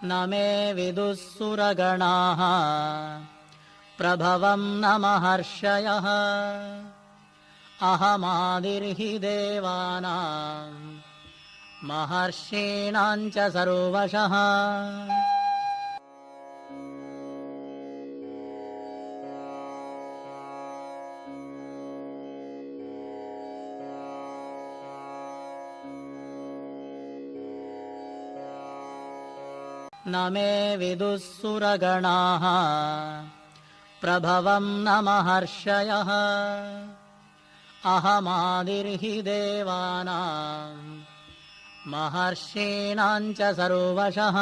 न मे विदुः सुरगणाः प्रभवं न महर्षयः अहमादिर्हि देवानां महर्षीणां च सर्वशः न मे विदुः सुरगणाः प्रभवं न महर्षयः अहमादिर्हि देवानां महर्षीणां च सर्वशः।